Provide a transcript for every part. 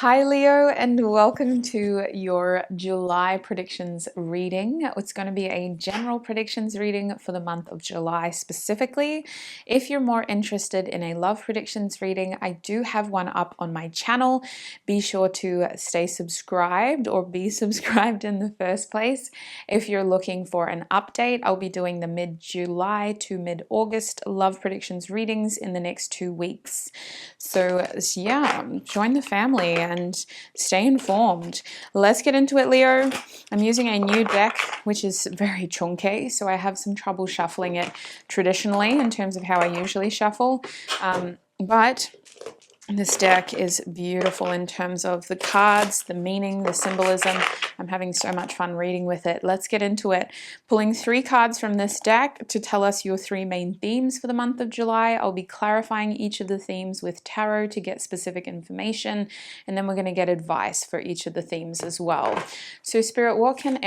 Hi Leo, and welcome to your July predictions reading. It's going to be a general predictions reading for the month of July specifically. If you're more interested in a love predictions reading, I do have one up on my channel. Be sure to stay subscribed or be subscribed in the first place. If you're looking for an update, I'll be doing the mid-July to mid-August love predictions readings in the next 2 weeks. So yeah, join the family and stay informed. Let's get into it, Leo. I'm using a new deck, which is very chunky, so I have some trouble shuffling it traditionally in terms of how I usually shuffle. But this deck is beautiful in terms of the cards, the meaning, the symbolism. I'm having so much fun reading with it. Let's get into it. Pulling 3 cards from this deck to tell us your 3 main themes for the month of July. I'll be clarifying each of the themes with tarot to get specific information, and then we're going to get advice for each of the themes as well. So Spirit, what can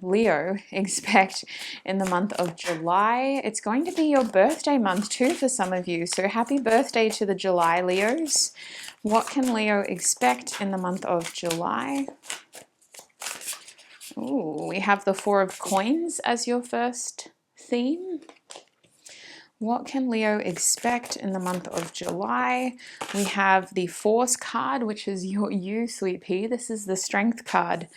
Leo expect in the month of July? It's going to be your birthday month too for some of you, so happy birthday to the July Leos. What can Leo expect in the month of July? Ooh, we have the 4 of Coins as your first theme. What can Leo expect in the month of July? We have the Force card, which is you, sweet pea. This is the Strength card.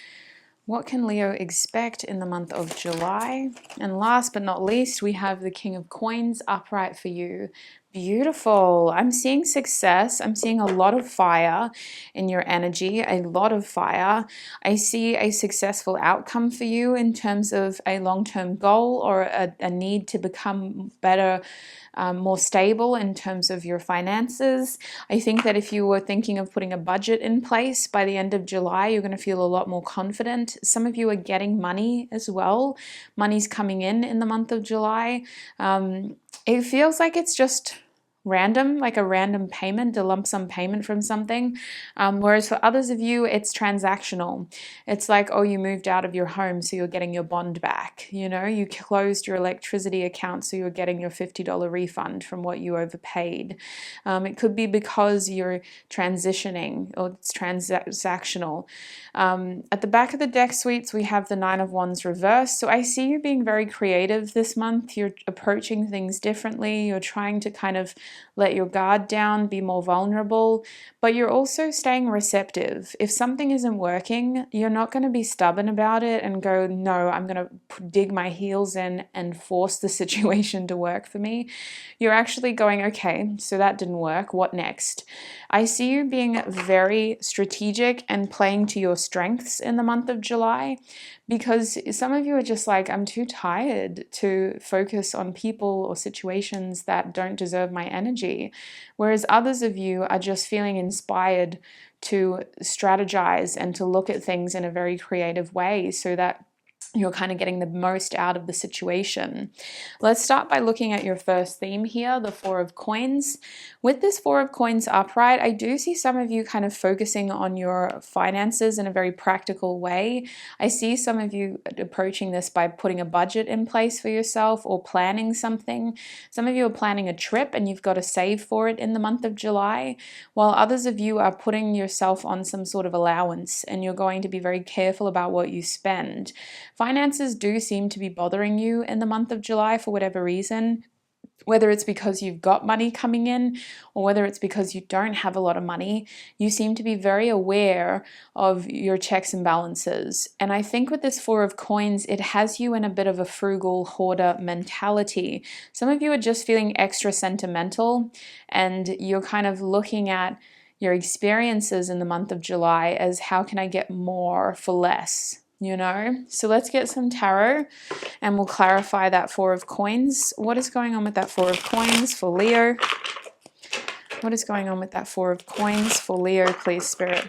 What can Leo expect in the month of July? And last but not least, we have the King of Coins upright for you. Beautiful. I'm seeing success. I'm seeing a lot of fire in your energy, a lot of fire. I see a successful outcome for you in terms of a long-term goal or a need to become better, more stable in terms of your finances. I think that if you were thinking of putting a budget in place by the end of July, you're going to feel a lot more confident. Some of you are getting money as well. Money's coming in the month of July. It feels like it's just random, like a random payment, a lump sum payment from something. Whereas for others of you, it's transactional. It's like, oh, you moved out of your home, so you're getting your bond back. You know, you closed your electricity account, so you're getting your $50 refund from what you overpaid. It could be because you're transitioning or it's transactional. At the back of the deck suites, we have the 9 of Wands reversed. So I see you being very creative this month. You're approaching things differently. You're trying to kind of let your guard down, be more vulnerable, but you're also staying receptive. If something isn't working, you're not going to be stubborn about it and go, no, I'm going to dig my heels in and force the situation to work for me. You're actually going, okay, so that didn't work. What next? I see you being very strategic and playing to your strengths in the month of July, because some of you are just like, I'm too tired to focus on people or situations that don't deserve my energy. Whereas others of you are just feeling inspired to strategize and to look at things in a very creative way so that you're kind of getting the most out of the situation. Let's start by looking at your first theme here, the 4 of Coins. With this 4 of Coins upright, I do see some of you kind of focusing on your finances in a very practical way. I see some of you approaching this by putting a budget in place for yourself or planning something. Some of you are planning a trip and you've got to save for it in the month of July, while others of you are putting yourself on some sort of allowance and you're going to be very careful about what you spend. Finances do seem to be bothering you in the month of July for whatever reason, whether it's because you've got money coming in or whether it's because you don't have a lot of money. You seem to be very aware of your checks and balances. And I think with this 4 of Coins, it has you in a bit of a frugal hoarder mentality. Some of you are just feeling extra sentimental and you're kind of looking at your experiences in the month of July as how can I get more for less? You know, so let's get some tarot and we'll clarify that 4 of Coins. What is going on with that 4 of Coins for Leo? What is going on with that 4 of Coins for Leo, please, Spirit?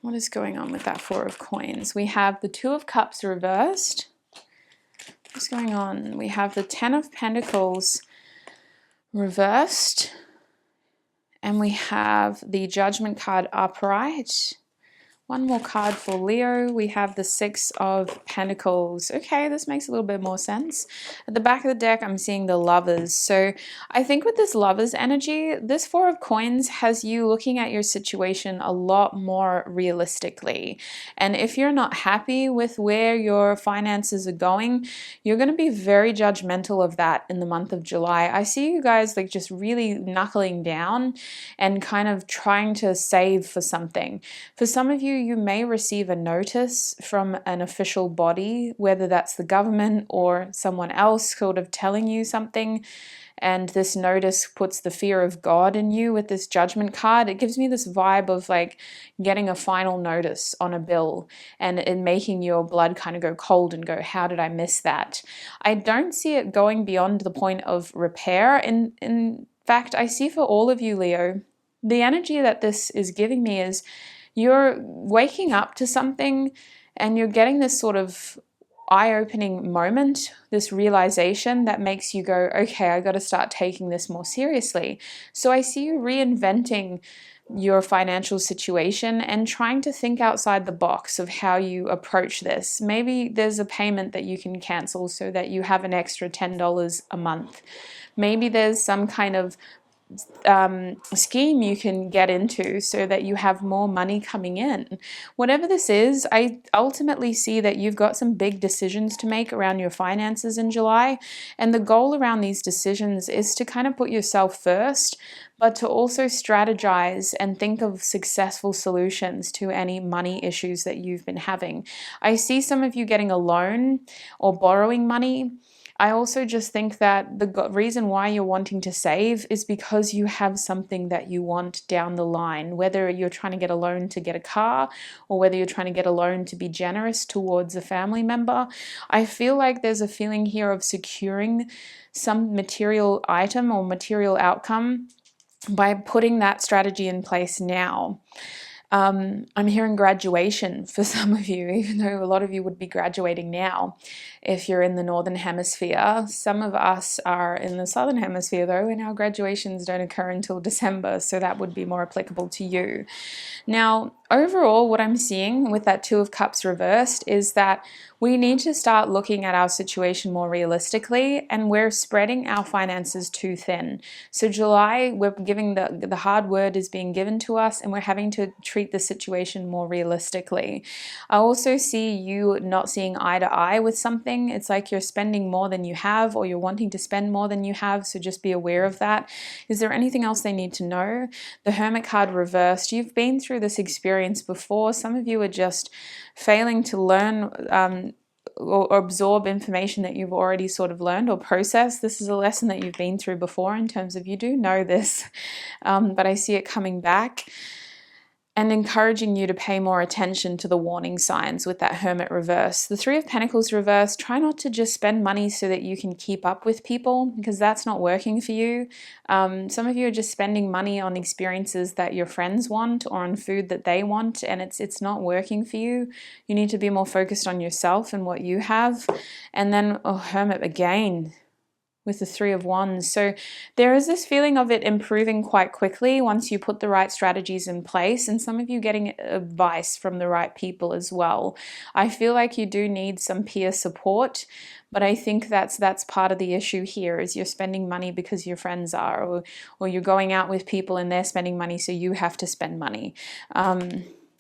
What is going on with that 4 of Coins? We have the 2 of Cups reversed. What's going on? We have the 10 of Pentacles reversed. And we have the Judgment card upright. One more card for Leo. We have the Six of Pentacles. Okay, this makes a little bit more sense. At the back of the deck, I'm seeing the Lovers. So I think with this Lovers energy, this Four of Coins has you looking at your situation a lot more realistically. And if you're not happy with where your finances are going, you're going to be very judgmental of that in the month of July. I see you guys like just really knuckling down and kind of trying to save for something. For some of you, you may receive a notice from an official body, whether that's the government or someone else sort of telling you something. And this notice puts the fear of God in you with this Judgment card. It gives me this vibe of like getting a final notice on a bill and it making your blood kind of go cold and go, how did I miss that? I don't see it going beyond the point of repair. In fact, I see for all of you, Leo, the energy that this is giving me is you're waking up to something and you're getting this sort of eye-opening moment, this realization that makes you go, okay, I got to start taking this more seriously. So I see you reinventing your financial situation and trying to think outside the box of how you approach this. Maybe there's a payment that you can cancel so that you have an extra $10 a month. Maybe there's some kind of scheme you can get into so that you have more money coming in. Whatever this is, I ultimately see that you've got some big decisions to make around your finances in July. And the goal around these decisions is to kind of put yourself first, but to also strategize and think of successful solutions to any money issues that you've been having. I see some of you getting a loan or borrowing money. I also just think that the reason why you're wanting to save is because you have something that you want down the line, whether you're trying to get a loan to get a car or whether you're trying to get a loan to be generous towards a family member. I feel like there's a feeling here of securing some material item or material outcome by putting that strategy in place now. I'm hearing graduation for some of you, even though a lot of you would be graduating now if you're in the Northern Hemisphere. Some of us are in the Southern Hemisphere though, and our graduations don't occur until December, so that would be more applicable to you. Now, overall, what I'm seeing with that Two of Cups reversed is that we need to start looking at our situation more realistically, and we're spreading our finances too thin. So July, we're giving the hard word is being given to us, and we're having to treat the situation more realistically. I also see you not seeing eye to eye with something. It's like you're spending more than you have, or you're wanting to spend more than you have, so just be aware of that. Is there anything else they need to know? The Hermit card reversed. You've been through this experience before. Some of you are just failing to learn or absorb information that you've already sort of learned or processed. This is a lesson that you've been through before in terms of you do know this, but I see it coming back and encouraging you to pay more attention to the warning signs with that Hermit reverse. The Three of Pentacles reverse, try not to just spend money so that you can keep up with people, because that's not working for you. Some of you are just spending money on experiences that your friends want or on food that they want, and it's not working for you. You need to be more focused on yourself and what you have. And then, oh, Hermit again with the Three of Wands. So there is this feeling of it improving quite quickly once you put the right strategies in place, and some of you getting advice from the right people as well. I feel like you do need some peer support, but I think that's part of the issue here is you're spending money because your friends are, or you're going out with people and they're spending money, so you have to spend money.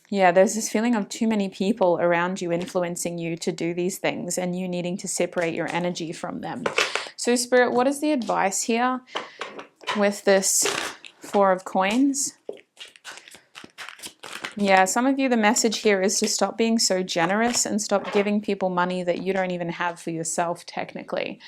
Yeah, there's this feeling of too many people around you influencing you to do these things and you needing to separate your energy from them. So Spirit, what is the advice here with this Four of Coins? Yeah, some of you, the message here is to stop being so generous and stop giving people money that you don't even have for yourself, technically.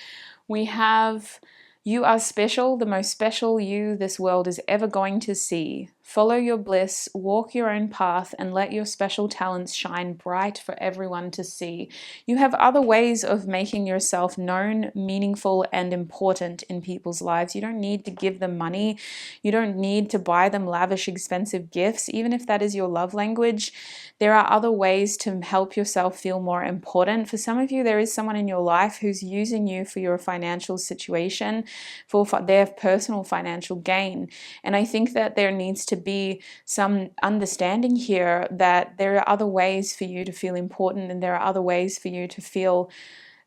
We have, you are special, the most special you this world is ever going to see. Follow your bliss, walk your own path, and let your special talents shine bright for everyone to see. You have other ways of making yourself known, meaningful, and important in people's lives. You don't need to give them money. You don't need to buy them lavish, expensive gifts, even if that is your love language. There are other ways to help yourself feel more important. For some of you, there is someone in your life who's using you for your financial situation, for their personal financial gain. And I think that there needs to be some understanding here that there are other ways for you to feel important, and there are other ways for you to feel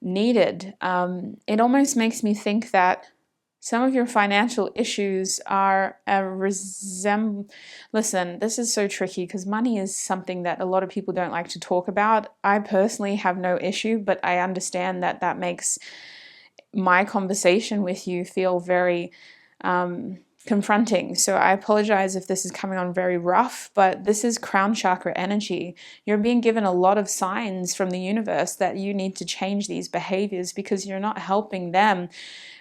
needed. It almost makes me think that some of your financial issues are listen, this is so tricky because money is something that a lot of people don't like to talk about. I personally have no issue, but I understand that that makes my conversation with you feel very confronting. So I apologize if this is coming on very rough, but this is crown chakra energy. You're being given a lot of signs from the universe that you need to change these behaviors because you're not helping them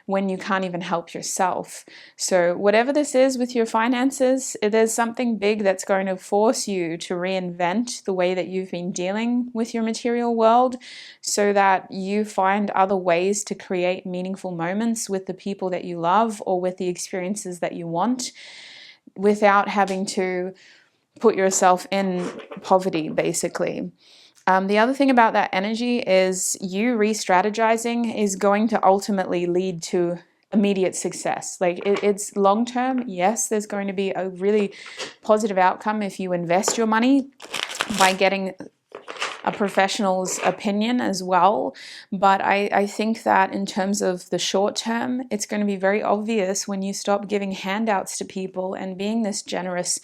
when you can't even help yourself. So whatever this is with your finances, there's something big that's going to force you to reinvent the way that you've been dealing with your material world so that you find other ways to create meaningful moments with the people that you love or with the experiences that you want without having to put yourself in poverty, basically. The other thing about that energy is you re-strategizing is going to ultimately lead to immediate success. Like it's long term. Yes, there's going to be a really positive outcome if you invest your money by getting a professional's opinion as well. But I think that in terms of the short term, it's going to be very obvious when you stop giving handouts to people and being this generous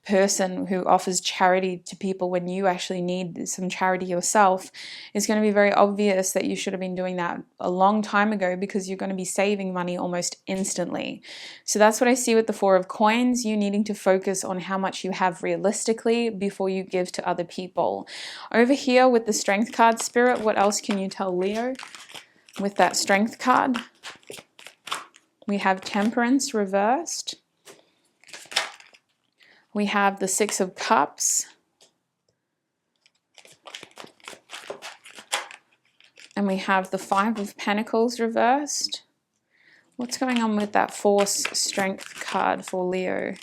person who offers charity to people when you actually need some charity yourself. It's going to be very obvious that you should have been doing that a long time ago because you're going to be saving money almost instantly. So that's what I see with the Four of Coins, you needing to focus on how much you have realistically before you give to other people. Over here with the Strength card, Spirit, what else can you tell Leo with that Strength card? We have Temperance reversed. We have the Six of Cups. And we have the Five of Pentacles reversed. What's going on with that Force Strength card for Leo?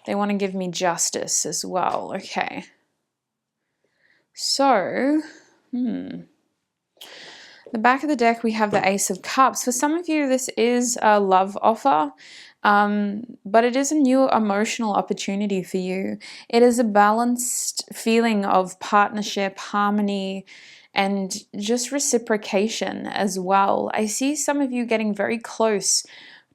They want to give me justice as well. Okay. So, the back of the deck, we have the Ace of Cups. For some of you, this is a love offer. But it is a new emotional opportunity for you. It is a balanced feeling of partnership, harmony, and just reciprocation as well. I see some of you getting very close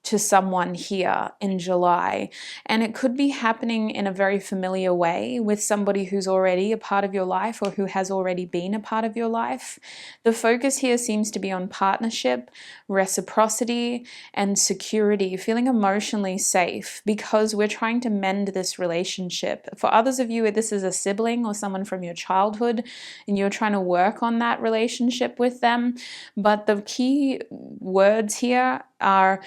to someone here in July, and it could be happening in a very familiar way with somebody who's already a part of your life or who has already been a part of your life. The focus here seems to be on partnership, reciprocity, and security, feeling emotionally safe because we're trying to mend this relationship. For others of you, this is a sibling or someone from your childhood and you're trying to work on that relationship with them. But the key words here are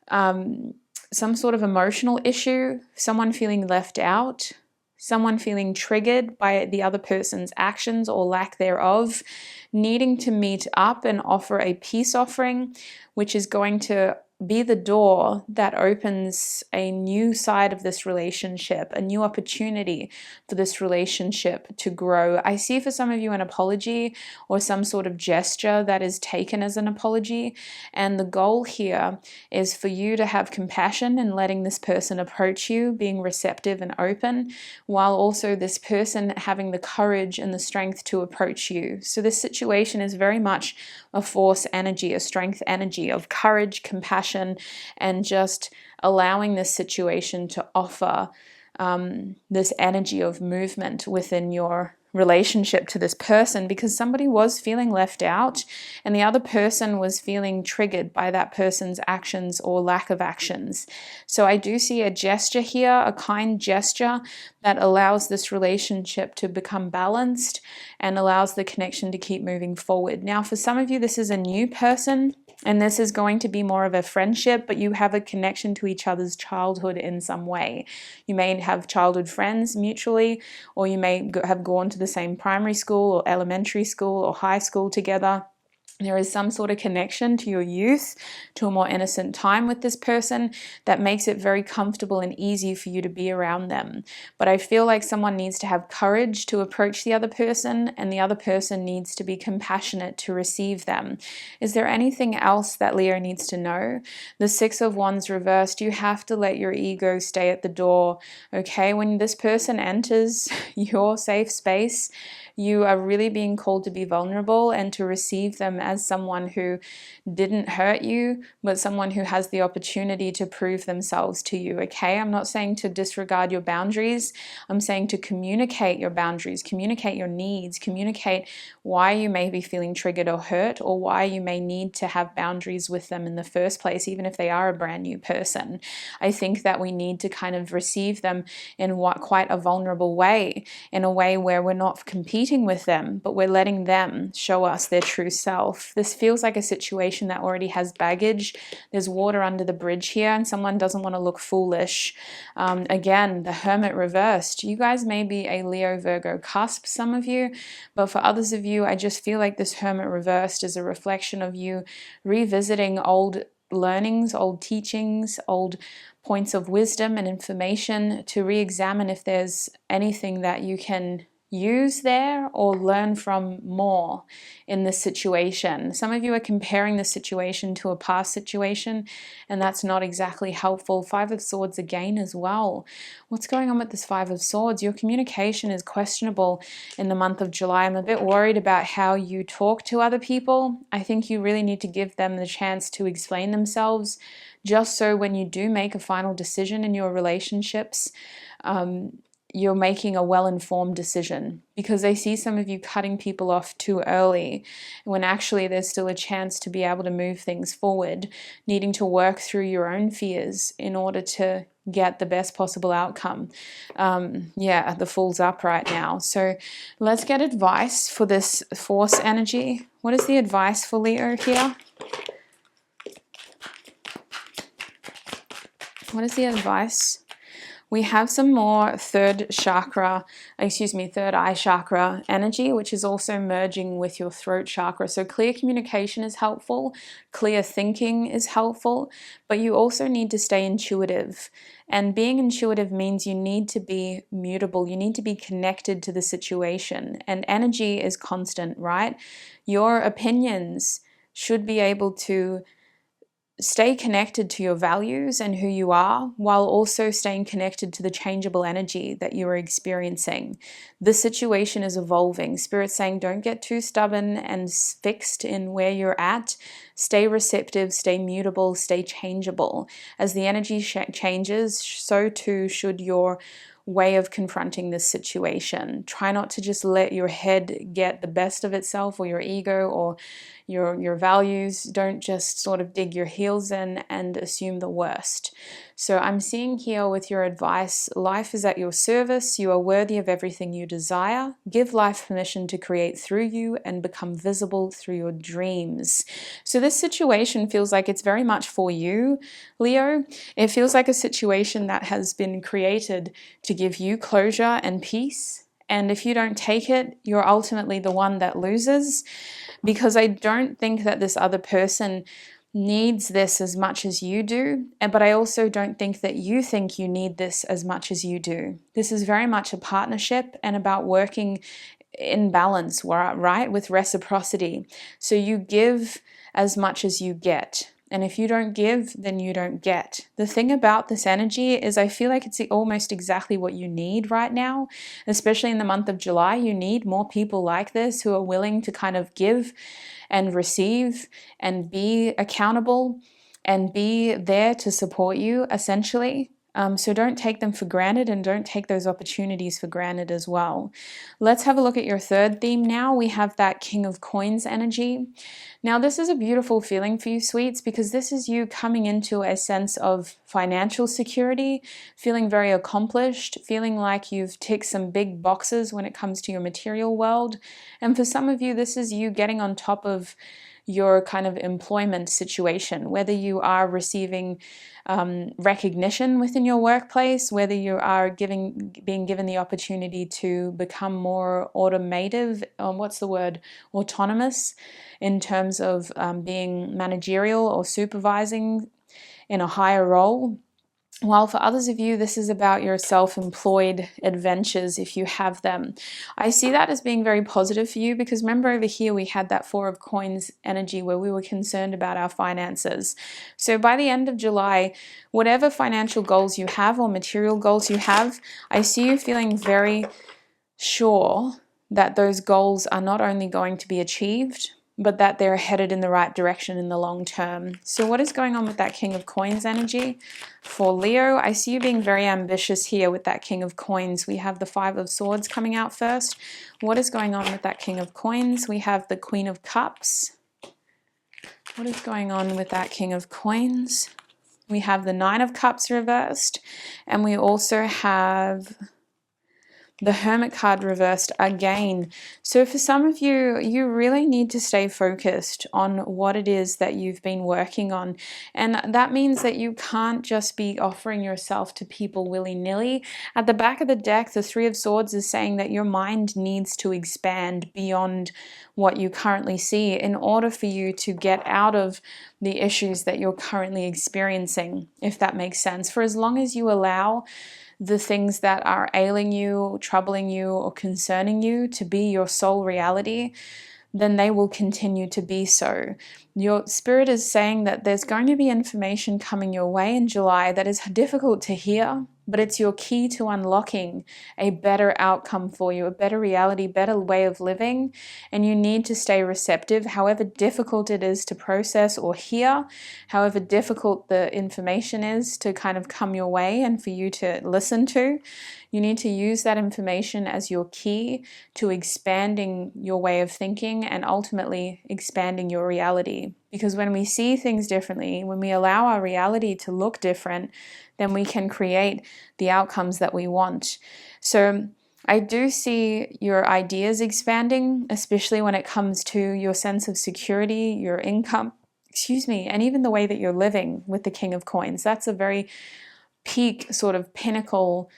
some sort of emotional issue, someone feeling left out, someone feeling triggered by the other person's actions or lack thereof, needing to meet up and offer a peace offering, which is going to be the door that opens a new side of this relationship, a new opportunity for this relationship to grow. I see for some of you an apology or some sort of gesture that is taken as an apology. And the goal here is for you to have compassion in letting this person approach you, being receptive and open, while also this person having the courage and the strength to approach you. So this situation is very much a force energy, a strength energy of courage, compassion, and just allowing this situation to offer this energy of movement within your relationship to this person, because somebody was feeling left out and the other person was feeling triggered by that person's actions or lack of actions. So I do see a gesture here, a kind gesture that allows this relationship to become balanced and allows the connection to keep moving forward. Now, for some of you, this is a new person and this is going to be more of a friendship, but you have a connection to each other's childhood in some way. You may have childhood friends mutually, or you may have gone to the same primary school or elementary school or high school together. There is some sort of connection to your youth, to a more innocent time with this person that makes it very comfortable and easy for you to be around them. But I feel like someone needs to have courage to approach the other person, and the other person needs to be compassionate to receive them. Is there anything else that Leo needs to know? The Six of Wands reversed, you have to let your ego stay at the door, okay? When this person enters your safe space, you are really being called to be vulnerable and to receive them as someone who didn't hurt you, but someone who has the opportunity to prove themselves to you, okay? I'm not saying to disregard your boundaries. I'm saying to communicate your boundaries, communicate your needs, communicate why you may be feeling triggered or hurt, or why you may need to have boundaries with them in the first place, even if they are a brand new person. I think that we need to kind of receive them in quite a vulnerable way, in a way where we're not competing with them, but we're letting them show us their true self. This feels like a situation that already has baggage. There's water under the bridge here, and someone doesn't want to look foolish. Again, the Hermit reversed. You guys may be a Leo Virgo cusp, some of you, but for others of you, I just feel like this Hermit reversed is a reflection of you revisiting old learnings, old teachings, old points of wisdom and information to re-examine if there's anything that you can use there or learn from more in this situation. Some of you are comparing the situation to a past situation, and that's not exactly helpful. Five of Swords again as well. What's going on with this Five of Swords? Your communication is questionable in the month of July. I'm a bit worried about how you talk to other people. I think you really need to give them the chance to explain themselves, just so when you do make a final decision in your relationships, you're making a well-informed decision, because I see some of you cutting people off too early when actually there's still a chance to be able to move things forward, needing to work through your own fears in order to get the best possible outcome. Yeah, the Fool's up right now. So let's get advice for this Force energy. What is the advice for Leo here? What is the advice? We have some more third eye chakra energy, which is also merging with your throat chakra. So clear communication is helpful, clear thinking is helpful, but you also need to stay intuitive. And being intuitive means you need to be mutable. You need to be connected to the situation. And energy is constant, right? Your opinions should be able to stay connected to your values and who you are, while also staying connected to the changeable energy that you are experiencing. The situation is evolving. Spirit's saying don't get too stubborn and fixed in where you're at. Stay receptive, stay mutable, stay changeable. As the energy changes, so too should your way of confronting this situation. Try not to just let your head get the best of itself, or your ego, or your values. Don't just sort of dig your heels in and assume the worst. So I'm seeing here with your advice, life is at your service. You are worthy of everything you desire. Give life permission to create through you and become visible through your dreams. So this situation feels like it's very much for you, Leo. It feels like a situation that has been created to give you closure and peace. And if you don't take it, you're ultimately the one that loses, because I don't think that this other person needs this as much as you do, but I also don't think that you think you need this as much as you do. This is very much a partnership and about working in balance, right, with reciprocity. So you give as much as you get. And if you don't give, then you don't get. The thing about this energy is I feel like it's almost exactly what you need right now, especially in the month of July. You need more people like this who are willing to kind of give and receive and be accountable and be there to support you, essentially. So don't take them for granted, and don't take those opportunities for granted as well. Let's have a look at your third theme now. We have that King of Coins energy. Now, this is a beautiful feeling for you, sweets, because this is you coming into a sense of financial security, feeling very accomplished, feeling like you've ticked some big boxes when it comes to your material world. And for some of you, this is you getting on top of your kind of employment situation, whether you are receiving recognition within your workplace, whether you are being given the opportunity to become more autonomous in terms of being managerial or supervising in a higher role. While for others of you, this is about your self-employed adventures if you have them. I see that as being very positive for you, because remember over here we had that Four of Coins energy where we were concerned about our finances. So by the end of July, whatever financial goals you have or material goals you have, I see you feeling very sure that those goals are not only going to be achieved, but that they're headed in the right direction in the long term. So what is going on with that King of Coins energy? For Leo, I see you being very ambitious here with that King of Coins. We have the Five of Swords coming out first. What is going on with that King of Coins? We have the Queen of Cups. What is going on with that King of Coins? We have the Nine of Cups reversed, and we also have the Hermit card reversed again. So for some of you, you really need to stay focused on what it is that you've been working on. And that means that you can't just be offering yourself to people willy-nilly. At the back of the deck, the Three of Swords is saying that your mind needs to expand beyond what you currently see in order for you to get out of the issues that you're currently experiencing, if that makes sense. For as long as you allow the things that are ailing you, troubling you, or concerning you to be your sole reality, then they will continue to be so. Your spirit is saying that there's going to be information coming your way in July that is difficult to hear, but it's your key to unlocking a better outcome for you, a better reality, better way of living, and you need to stay receptive, however difficult it is to process or hear, however difficult the information is to kind of come your way and for you to listen to. You need to use that information as your key to expanding your way of thinking and ultimately expanding your reality. Because when we see things differently, when we allow our reality to look different, then we can create the outcomes that we want. So I do see your ideas expanding, especially when it comes to your sense of security, your income, and even the way that you're living with the King of Coins. That's a very peak sort of pinnacle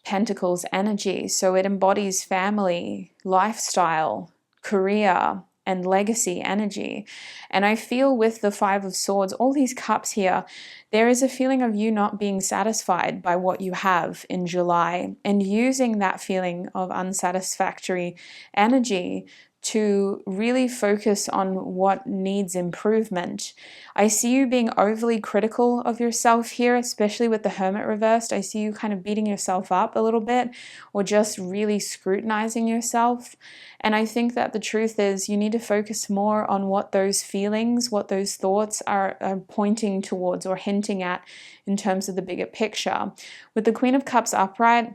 Pentacles energy. So it embodies family, lifestyle, career, and legacy energy. And I feel with the Five of Swords, all these cups here, there is a feeling of you not being satisfied by what you have in July, and using that feeling of unsatisfactory energy to really focus on what needs improvement. I see you being overly critical of yourself here, especially with the Hermit reversed. I see you kind of beating yourself up a little bit, or just really scrutinizing yourself. And I think that the truth is you need to focus more on what those feelings, what those thoughts are pointing towards or hinting at in terms of the bigger picture. With the Queen of Cups upright,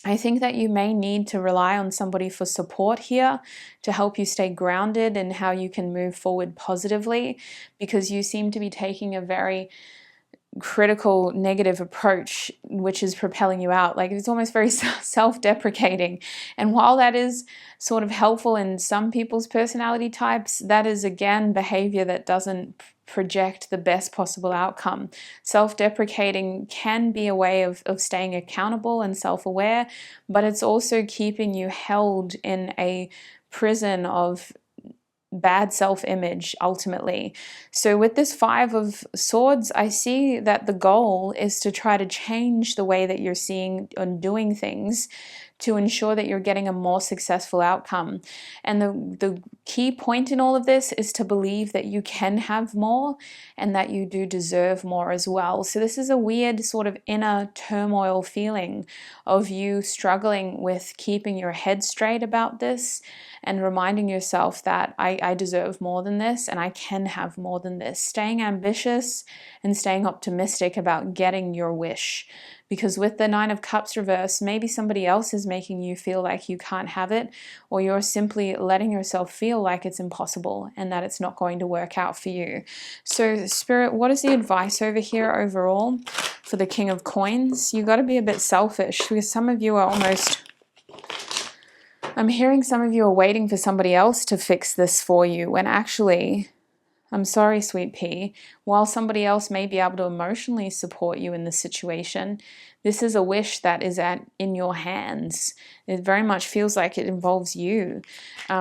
I think that you may need to rely on somebody for support here to help you stay grounded in how you can move forward positively, because you seem to be taking a very critical, negative approach, which is propelling you out. Like, it's almost very self-deprecating. And while that is sort of helpful in some people's personality types, that is again behavior that doesn't project the best possible outcome. Self-deprecating can be a way of staying accountable and self-aware, but it's also keeping you held in a prison of bad self-image ultimately. So with this Five of Swords, I see that the goal is to try to change the way that you're seeing and doing things to ensure that you're getting a more successful outcome. And the key point in all of this is to believe that you can have more and that you do deserve more as well. So this is a weird sort of inner turmoil feeling of you struggling with keeping your head straight about this and reminding yourself that I deserve more than this and I can have more than this. Staying ambitious and staying optimistic about getting your wish. Because with the Nine of Cups reverse, maybe somebody else is making you feel like you can't have it, or you're simply letting yourself feel like it's impossible and that it's not going to work out for you. So Spirit, what is the advice over here overall for the King of Coins? You got to be a bit selfish, because some of you are almost... I'm hearing some of you are waiting for somebody else to fix this for you, when actually I'm sorry, sweet pea. While somebody else may be able to emotionally support you in this situation, this is a wish that is in your hands. It very much feels like it involves you.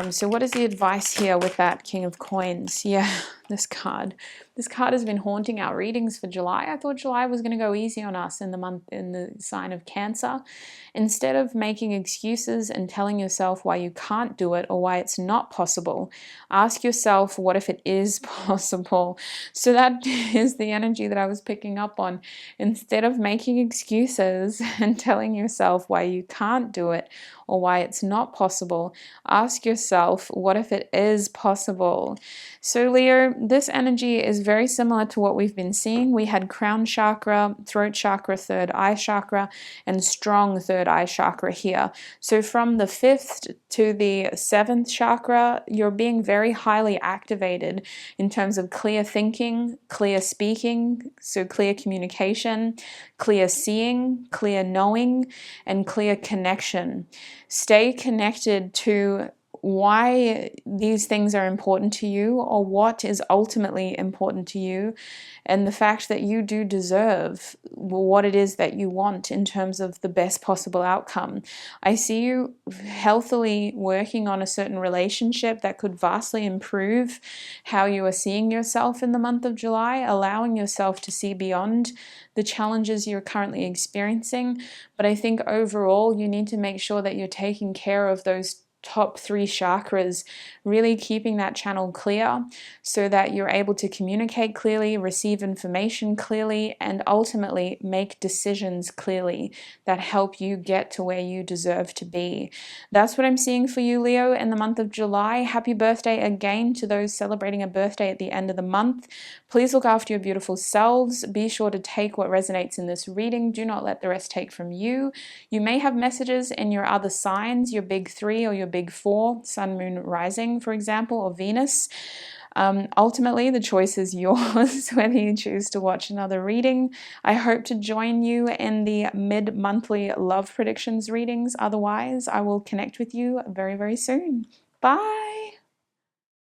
So what is the advice here with that King of Coins? Yeah, this card. This card has been haunting our readings for July. I thought July was going to go easy on us in the sign of Cancer. Instead of making excuses and telling yourself why you can't do it or why it's not possible, ask yourself, what if it is possible? So that is the energy that I was picking up on. Instead of making excuses and telling yourself why you can't do it or why it's not possible, ask yourself, what if it is possible? So Leo, this energy is very similar to what we've been seeing. We had crown chakra, throat chakra, third eye chakra, and strong third eye chakra here. So from the 5th to the 7th chakra, you're being very highly activated in terms of clear thinking, clear speaking, so clear communication, clear seeing, clear knowing, and clear connection. Stay connected to why these things are important to you, or what is ultimately important to you, and the fact that you do deserve what it is that you want in terms of the best possible outcome. I see you healthily working on a certain relationship that could vastly improve how you are seeing yourself in the month of July, allowing yourself to see beyond the challenges you're currently experiencing. But I think overall you need to make sure that you're taking care of those top 3 chakras, really keeping that channel clear so that you're able to communicate clearly, receive information clearly, and ultimately make decisions clearly that help you get to where you deserve to be. That's what I'm seeing for you, Leo, in the month of July. Happy birthday again to those celebrating a birthday at the end of the month. Please look after your beautiful selves. Be sure to take what resonates in this reading. Do not let the rest take from you. You may have messages in your other signs, your big 3 or your big 4, Sun, Moon, Rising, for example, or Venus. Ultimately, the choice is yours, whether you choose to watch another reading. I hope to join you in the mid-monthly love predictions readings. Otherwise, I will connect with you very, very soon. Bye!